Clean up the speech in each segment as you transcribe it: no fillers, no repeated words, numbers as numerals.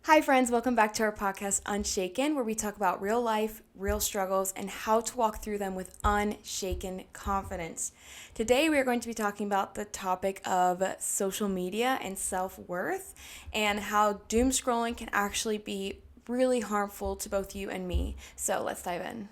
Hi, friends. Welcome back to our podcast, Unshaken, where we talk about real life, real struggles, and how to walk through them with unshaken confidence. Today, we are going to be talking about the topic of social media and self worth and how doom scrolling can actually be really harmful to both you and me. So, let's dive in.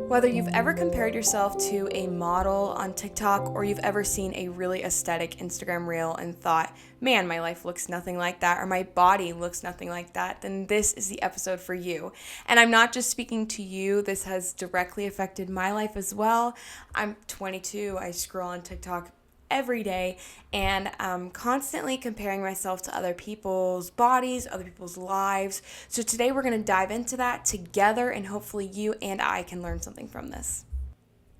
Whether you've ever compared yourself to a model on TikTok or you've ever seen a really aesthetic Instagram reel and thought, man, my life looks nothing like that, or my body looks nothing like that, then this is the episode for you. And I'm not just speaking to you, this has directly affected my life as well. I'm 22, I scroll on TikTok every day, and I'm constantly comparing myself to other people's bodies, other people's lives. So today we're going to dive into that together, and hopefully you and I can learn something from this.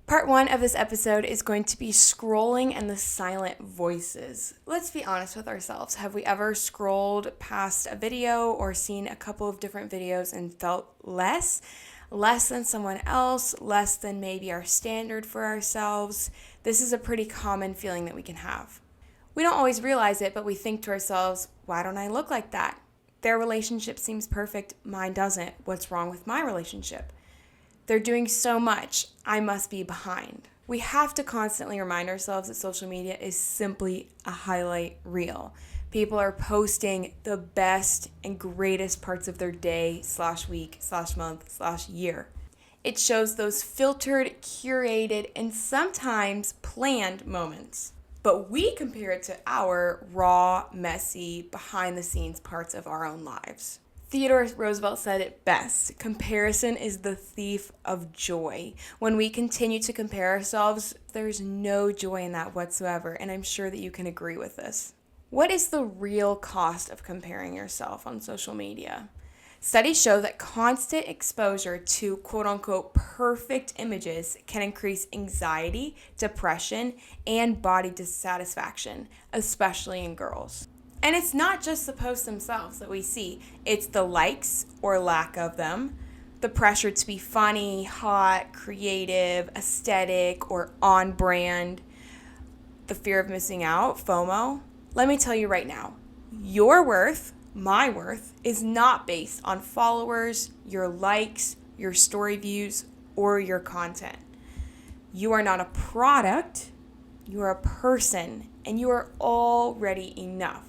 Part one of this episode is going to be scrolling and the silent voices. Let's be honest with ourselves. Have we ever scrolled past a video or seen a couple of different videos and felt less than someone else, less than maybe our standard for ourselves? This is a pretty common feeling that we can have. We don't always realize it, but we think to ourselves, why don't I look like that? Their relationship seems perfect, mine doesn't. What's wrong with my relationship? They're doing so much, I must be behind. We have to constantly remind ourselves that social media is simply a highlight reel. People are posting the best and greatest parts of their day /week /month /year. It shows those filtered, curated, and sometimes planned moments. But we compare it to our raw, messy, behind-the-scenes parts of our own lives. Theodore Roosevelt said it best: comparison is the thief of joy. When we continue to compare ourselves, there's no joy in that whatsoever, and I'm sure that you can agree with this. What is the real cost of comparing yourself on social media? Studies show that constant exposure to quote-unquote perfect images can increase anxiety, depression, and body dissatisfaction, especially in girls. And it's not just the posts themselves that we see. It's the likes or lack of them, the pressure to be funny, hot, creative, aesthetic, or on brand, the fear of missing out, FOMO. Let me tell you right now, your worth, my worth, is not based on followers, your likes, your story views, or your content. You are not a product, you are a person, and you are already enough.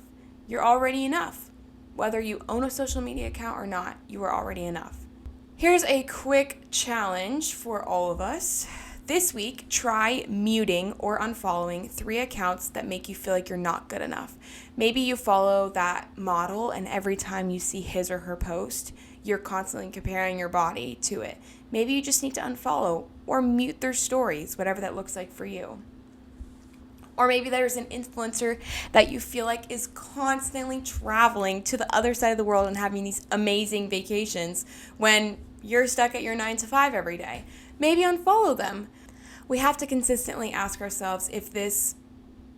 You're already enough. Whether you own a social media account or not, you are already enough. Here's a quick challenge for all of us. This week, try muting or unfollowing 3 accounts that make you feel like you're not good enough. Maybe you follow that model, and every time you see his or her post, you're constantly comparing your body to it. Maybe you just need to unfollow or mute their stories, whatever that looks like for you. Or maybe there's an influencer that you feel like is constantly traveling to the other side of the world and having these amazing vacations when you're stuck at your 9 to 5 every day. Maybe unfollow them. We have to consistently ask ourselves if this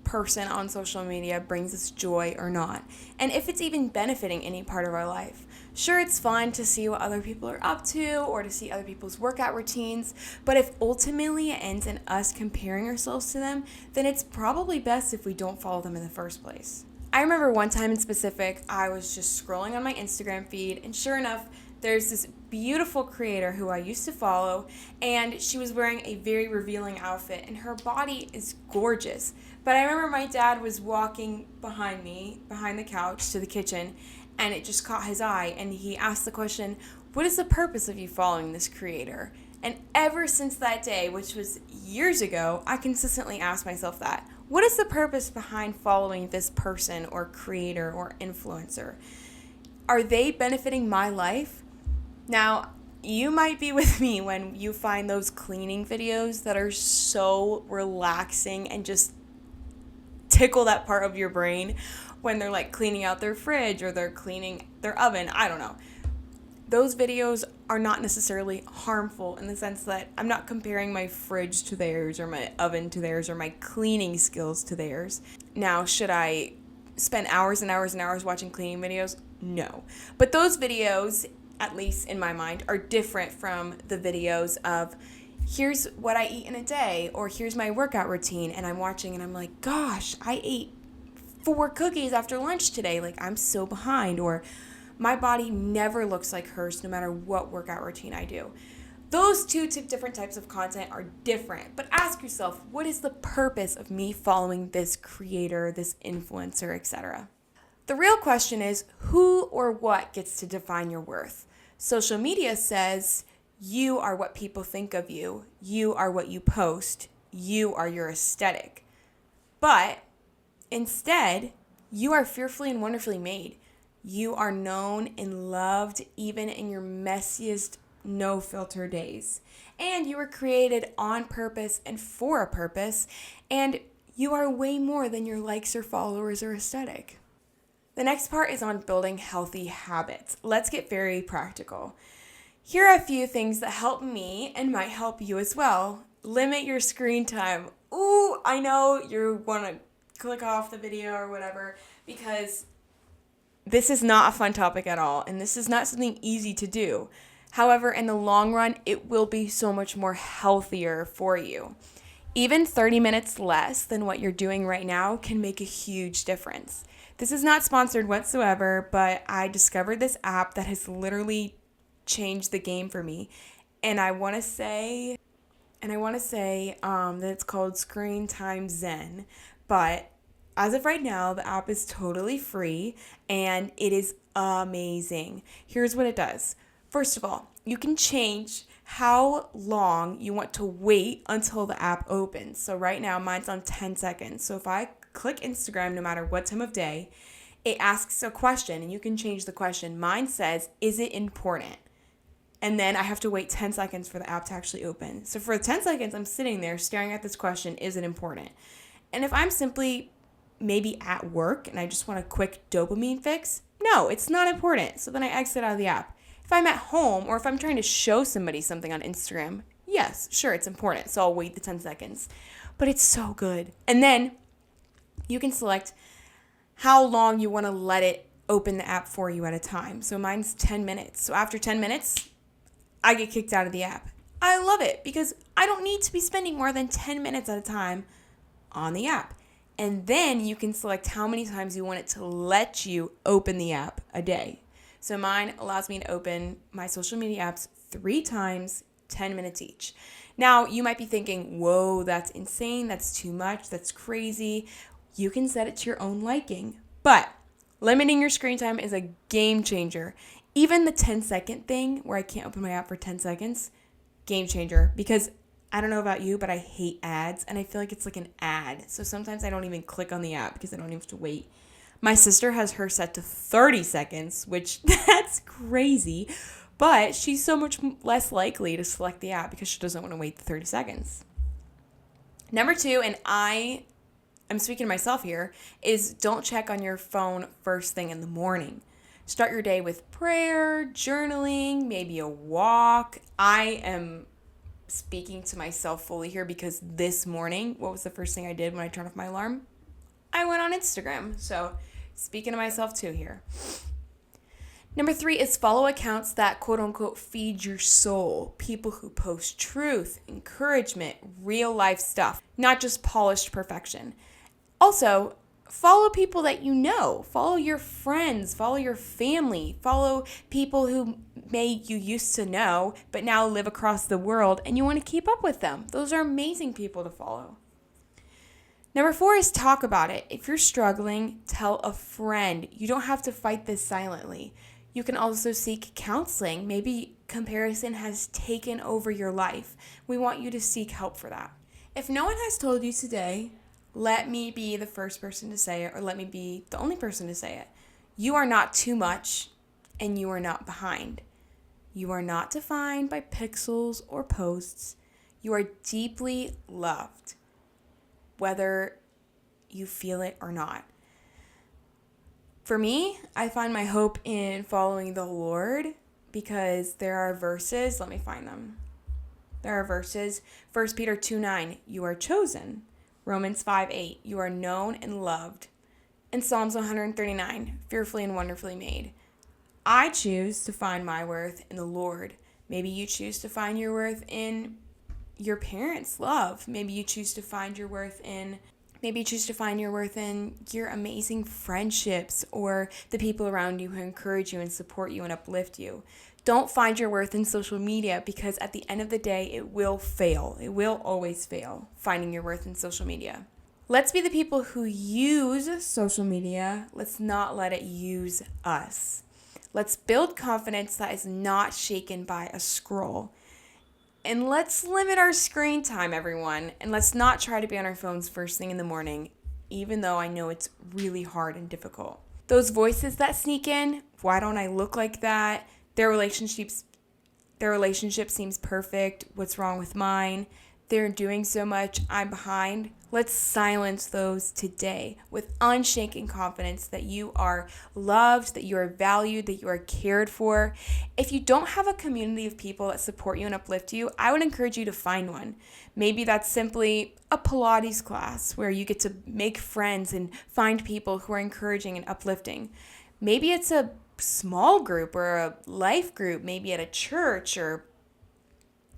person on social media brings us joy or not, and if it's even benefiting any part of our life. Sure, it's fun to see what other people are up to or to see other people's workout routines, but if ultimately it ends in us comparing ourselves to them, then it's probably best if we don't follow them in the first place. I remember one time in specific, I was just scrolling on my Instagram feed, and sure enough, there's this beautiful creator who I used to follow, and she was wearing a very revealing outfit, and her body is gorgeous. But I remember my dad was walking behind me, behind the couch to the kitchen, and it just caught his eye, and he asked the question, what is the purpose of you following this creator? And ever since that day, which was years ago, I consistently ask myself that. What is the purpose behind following this person or creator or influencer? Are they benefiting my life? Now, you might be with me when you find those cleaning videos that are so relaxing and just tickle that part of your brain when they're like cleaning out their fridge or they're cleaning their oven. I don't know. Those videos are not necessarily harmful in the sense that I'm not comparing my fridge to theirs or my oven to theirs or my cleaning skills to theirs. Now, should I spend hours and hours and hours watching cleaning videos? No. But those videos, at least in my mind, are different from the videos of here's what I eat in a day, or here's my workout routine, and I'm watching and I'm like, gosh, I ate 4 cookies after lunch today. Like, I'm so behind. Or my body never looks like hers no matter what workout routine I do. Those two different types of content are different, but ask yourself, what is the purpose of me following this creator, this influencer, etc.? The real question is, who or what gets to define your worth? Social media says you are what people think of you. You are what you post. You are your aesthetic. But instead, you are fearfully and wonderfully made. You are known and loved even in your messiest, no filter days. And you were created on purpose and for a purpose. And you are way more than your likes or followers or aesthetic. The next part is on building healthy habits. Let's get very practical. Here are a few things that help me and might help you as well. Limit your screen time. Ooh, I know you want to click off the video or whatever, because this is not a fun topic at all, and this is not something easy to do. However, in the long run, it will be so much more healthier for you. Even 30 minutes less than what you're doing right now can make a huge difference. This is not sponsored whatsoever, but I discovered this app that has literally changed the game for me. And I want to say that it's called Screen Time Zen. But as of right now, the app is totally free and it is amazing. Here's what it does. First of all, you can change how long you want to wait until the app opens. So right now, mine's on 10 seconds. So if I click Instagram, no matter what time of day, it asks a question and you can change the question. Mine says, is it important? And then I have to wait 10 seconds for the app to actually open. So for 10 seconds, I'm sitting there staring at this question, is it important? And if I'm simply maybe at work and I just want a quick dopamine fix, no, it's not important. So then I exit out of the app. If I'm at home or if I'm trying to show somebody something on Instagram, yes, sure, it's important. So I'll wait the 10 seconds. But it's so good. And then you can select how long you want to let it open the app for you at a time. So mine's 10 minutes. So after 10 minutes, I get kicked out of the app. I love it because I don't need to be spending more than 10 minutes at a time on the app. And then you can select how many times you want it to let you open the app a day. So mine allows me to open my social media apps 3 times, 10 minutes each. Now, you might be thinking, whoa, that's insane. That's too much. That's crazy. You can set it to your own liking. But limiting your screen time is a game changer. Even the 10-second thing where I can't open my app for 10 seconds, game changer. Because I don't know about you, but I hate ads. And I feel like it's like an ad. So sometimes I don't even click on the app because I don't even have to wait. My sister has her set to 30 seconds, which that's crazy. But she's so much less likely to select the app because she doesn't want to wait the 30 seconds. Number 2, and I'm speaking to myself here, is don't check on your phone first thing in the morning. Start your day with prayer, journaling, maybe a walk. I am speaking to myself fully here because this morning, what was the first thing I did when I turned off my alarm? I went on Instagram. So speaking to myself too here. Number 3 is follow accounts that quote unquote feed your soul. People who post truth, encouragement, real life stuff, not just polished perfection. Also, follow people that you know. Follow your friends, follow your family, follow people who you used to know but now live across the world and you want to keep up with them. Those are amazing people to follow. Number 4 is talk about it. If you're struggling, tell a friend. You don't have to fight this silently. You can also seek counseling. Maybe comparison has taken over your life. We want you to seek help for that. If no one has told you today, let me be the first person to say it, or let me be the only person to say it. You are not too much, and you are not behind. You are not defined by pixels or posts. You are deeply loved, whether you feel it or not. For me, I find my hope in following the Lord because there are verses. Let me find them. There are verses. 1 Peter 2:9, you are chosen. Romans 5:8, you are known and loved. And Psalms 139, fearfully and wonderfully made. I choose to find my worth in the Lord. Maybe you choose to find your worth in your parents love. Maybe you choose to find your worth in your amazing friendships or the people around you who encourage you and support you and uplift you. Don't find your worth in social media, because at the end of the day, it will fail. It will always fail, finding your worth in social media. Let's be the people who use social media. Let's not let it use us. Let's build confidence that is not shaken by a scroll. And let's limit our screen time, everyone. And let's not try to be on our phones first thing in the morning, even though I know it's really hard and difficult. Those voices that sneak in, why don't I look like that? Their relationship seems perfect. What's wrong with mine? They're doing so much. I'm behind. Let's silence those today with unshaken confidence that you are loved, that you are valued, that you are cared for. If you don't have a community of people that support you and uplift you, I would encourage you to find one. Maybe that's simply a Pilates class where you get to make friends and find people who are encouraging and uplifting. Maybe it's a small group or a life group, maybe at a church or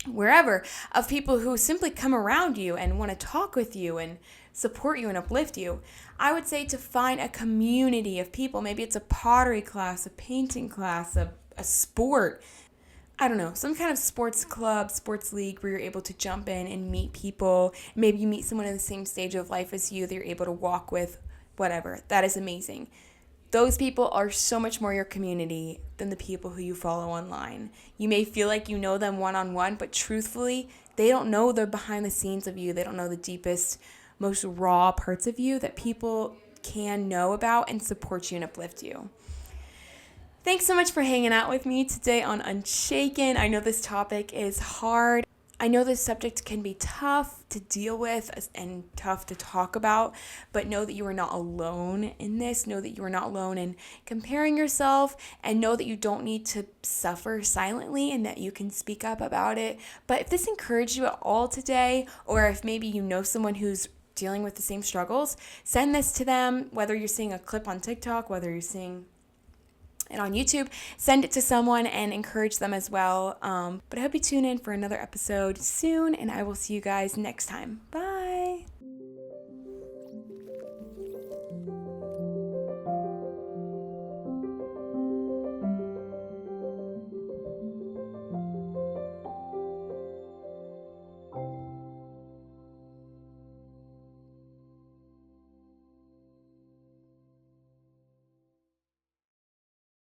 wherever, of people who simply come around you and want to talk with you and support you and uplift you. I would say to find a community of people. Maybe it's a pottery class, a painting class, a sport. I don't know, some kind of sports club, sports league where you're able to jump in and meet people. Maybe you meet someone in the same stage of life as you that you're able to walk with, whatever. That is amazing. Those people are so much more your community than the people who you follow online. You may feel like you know them one-on-one, but truthfully, they don't know the behind the scenes of you. They don't know the deepest, most raw parts of you that people can know about and support you and uplift you. Thanks so much for hanging out with me today on Unshaken. I know this topic is hard. I know this subject can be tough to deal with and tough to talk about, but know that you are not alone in this. Know that you are not alone in comparing yourself, and know that you don't need to suffer silently and that you can speak up about it. But if this encouraged you at all today, or if maybe you know someone who's dealing with the same struggles, send this to them, whether you're seeing a clip on TikTok, whether you're seeing and on YouTube, send it to someone and encourage them as well. But I hope you tune in for another episode soon, and I will see you guys next time. Bye.